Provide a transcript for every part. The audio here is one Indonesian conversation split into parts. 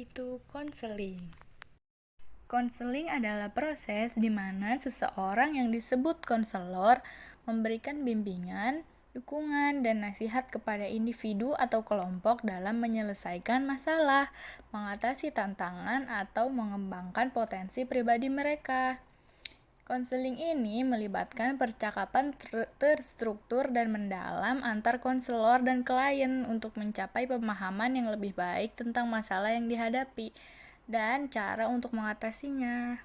yaitu konseling. Konseling adalah proses di mana seseorang yang disebut konselor memberikan bimbingan, dukungan, dan nasihat kepada individu atau kelompok dalam menyelesaikan masalah, mengatasi tantangan, atau mengembangkan potensi pribadi mereka. Konseling ini melibatkan percakapan terstruktur dan mendalam antar konselor dan klien untuk mencapai pemahaman yang lebih baik tentang masalah yang dihadapi dan cara untuk mengatasinya.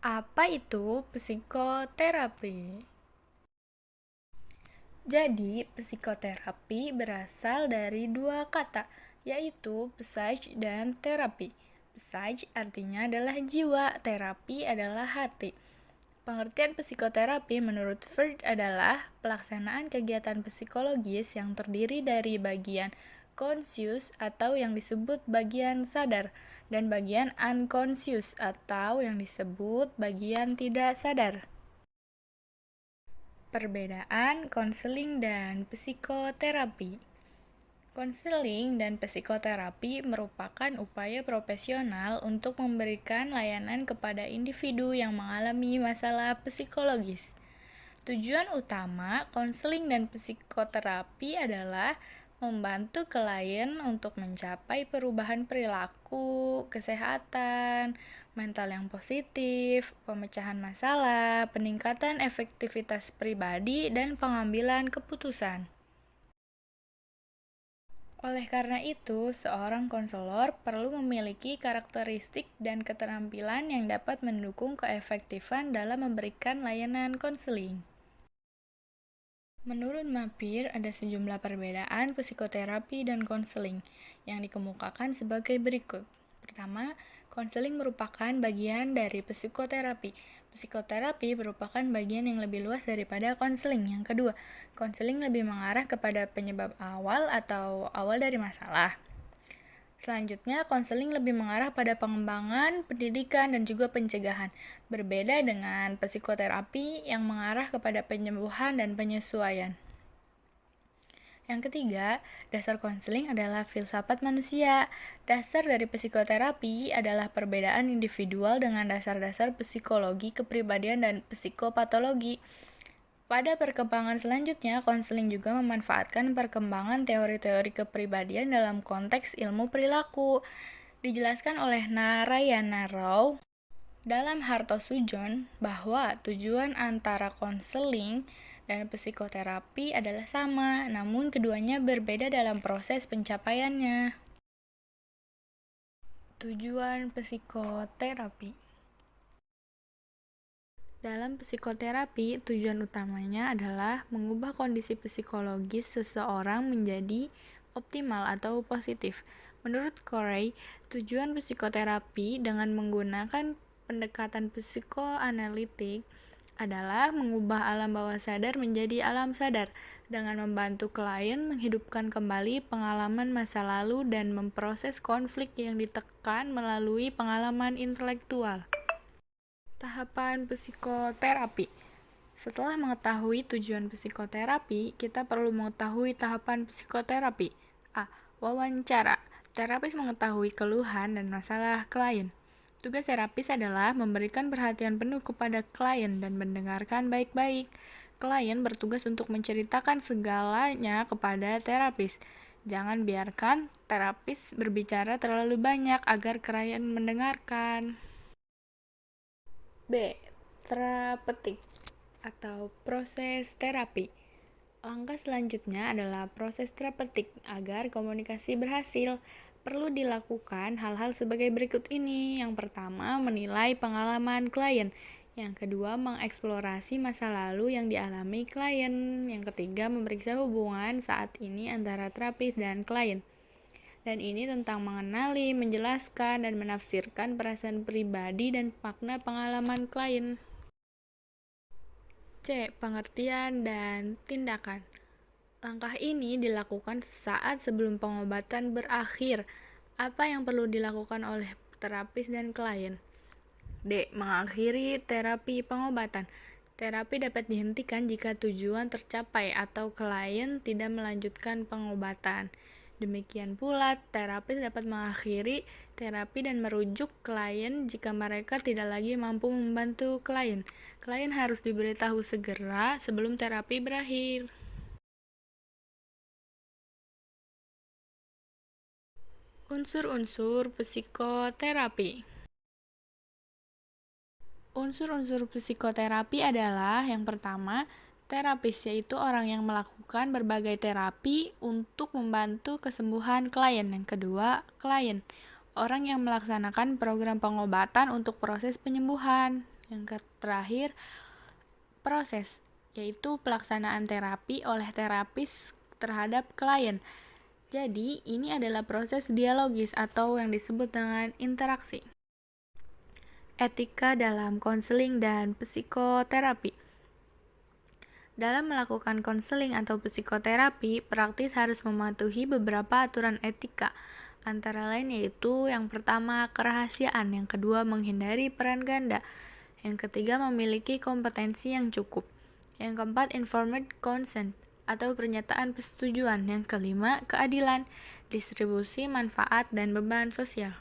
Apa itu psikoterapi? Jadi, psikoterapi berasal dari dua kata, yaitu psyche dan terapi. Psyche artinya adalah jiwa, terapi adalah hati. Pengertian psikoterapi menurut Freud adalah pelaksanaan kegiatan psikologis yang terdiri dari bagian conscious atau yang disebut bagian sadar dan bagian unconscious atau yang disebut bagian tidak sadar. Perbedaan konseling dan psikoterapi. Konseling dan psikoterapi merupakan upaya profesional untuk memberikan layanan kepada individu yang mengalami masalah psikologis. Tujuan utama konseling dan psikoterapi adalah membantu klien untuk mencapai perubahan perilaku, kesehatan, mental yang positif, pemecahan masalah, peningkatan efektivitas pribadi, dan pengambilan keputusan. Oleh karena itu, seorang konselor perlu memiliki karakteristik dan keterampilan yang dapat mendukung keefektifan dalam memberikan layanan konseling. Menurut Mapir, ada sejumlah perbedaan psikoterapi dan konseling yang dikemukakan sebagai berikut. Pertama, konseling merupakan bagian dari psikoterapi. Psikoterapi merupakan bagian yang lebih luas daripada konseling. Yang kedua, konseling lebih mengarah kepada penyebab awal atau awal dari masalah. Selanjutnya, konseling lebih mengarah pada pengembangan, pendidikan, dan juga pencegahan. Berbeda dengan psikoterapi yang mengarah kepada penyembuhan dan penyesuaian. Yang ketiga, dasar konseling adalah filsafat manusia. Dasar dari psikoterapi adalah perbedaan individual dengan dasar-dasar psikologi kepribadian dan psikopatologi. Pada perkembangan selanjutnya, konseling juga memanfaatkan perkembangan teori-teori kepribadian dalam konteks ilmu perilaku. Dijelaskan oleh Narayana Rao dalam Harto Sujon bahwa tujuan antara konseling dan psikoterapi adalah sama, namun keduanya berbeda dalam proses pencapaiannya. Tujuan psikoterapi. Dalam psikoterapi, tujuan utamanya adalah mengubah kondisi psikologis seseorang menjadi optimal atau positif. Menurut Corey, tujuan psikoterapi dengan menggunakan pendekatan psikoanalitik adalah mengubah alam bawah sadar menjadi alam sadar dengan membantu klien menghidupkan kembali pengalaman masa lalu dan memproses konflik yang ditekan melalui pengalaman intelektual. Tahapan psikoterapi. Setelah mengetahui tujuan psikoterapi, kita perlu mengetahui tahapan psikoterapi. A. Wawancara. Terapis mengetahui keluhan dan masalah klien. Tugas terapis adalah memberikan perhatian penuh kepada klien dan mendengarkan baik-baik. Klien bertugas untuk menceritakan segalanya kepada terapis. Jangan biarkan terapis berbicara terlalu banyak agar klien mendengarkan. B. Terapeutik atau proses terapi. Langkah selanjutnya adalah proses terapeutik. Agar komunikasi berhasil, perlu dilakukan hal-hal sebagai berikut ini. Yang pertama, menilai pengalaman klien. Yang kedua, mengeksplorasi masa lalu yang dialami klien. Yang ketiga, memeriksa hubungan saat ini antara terapis dan klien. Dan ini tentang mengenali, menjelaskan, dan menafsirkan perasaan pribadi dan makna pengalaman klien. C. Pengertian dan tindakan. Langkah ini dilakukan saat sebelum pengobatan berakhir. Apa yang perlu dilakukan oleh terapis dan klien? D. Mengakhiri terapi pengobatan. Terapi dapat dihentikan jika tujuan tercapai atau klien tidak melanjutkan pengobatan. Demikian pula, terapis dapat mengakhiri terapi dan merujuk klien jika mereka tidak lagi mampu membantu klien. Klien harus diberitahu segera sebelum terapi berakhir. Unsur-unsur psikoterapi. Unsur-unsur psikoterapi adalah yang pertama, terapis, yaitu orang yang melakukan berbagai terapi untuk membantu kesembuhan klien. Yang kedua, klien, orang yang melaksanakan program pengobatan untuk proses penyembuhan. Yang terakhir, proses, yaitu pelaksanaan terapi oleh terapis terhadap klien. Jadi, ini adalah proses dialogis atau yang disebut dengan interaksi. Etika dalam konseling dan psikoterapi. Dalam melakukan konseling atau psikoterapi, praktis harus mematuhi beberapa aturan etika. Antara lain yaitu yang pertama, kerahasiaan, yang kedua, menghindari peran ganda, yang ketiga, memiliki kompetensi yang cukup, yang keempat, informed consent, atau pernyataan persetujuan, yang kelima, keadilan, distribusi manfaat dan beban sosial.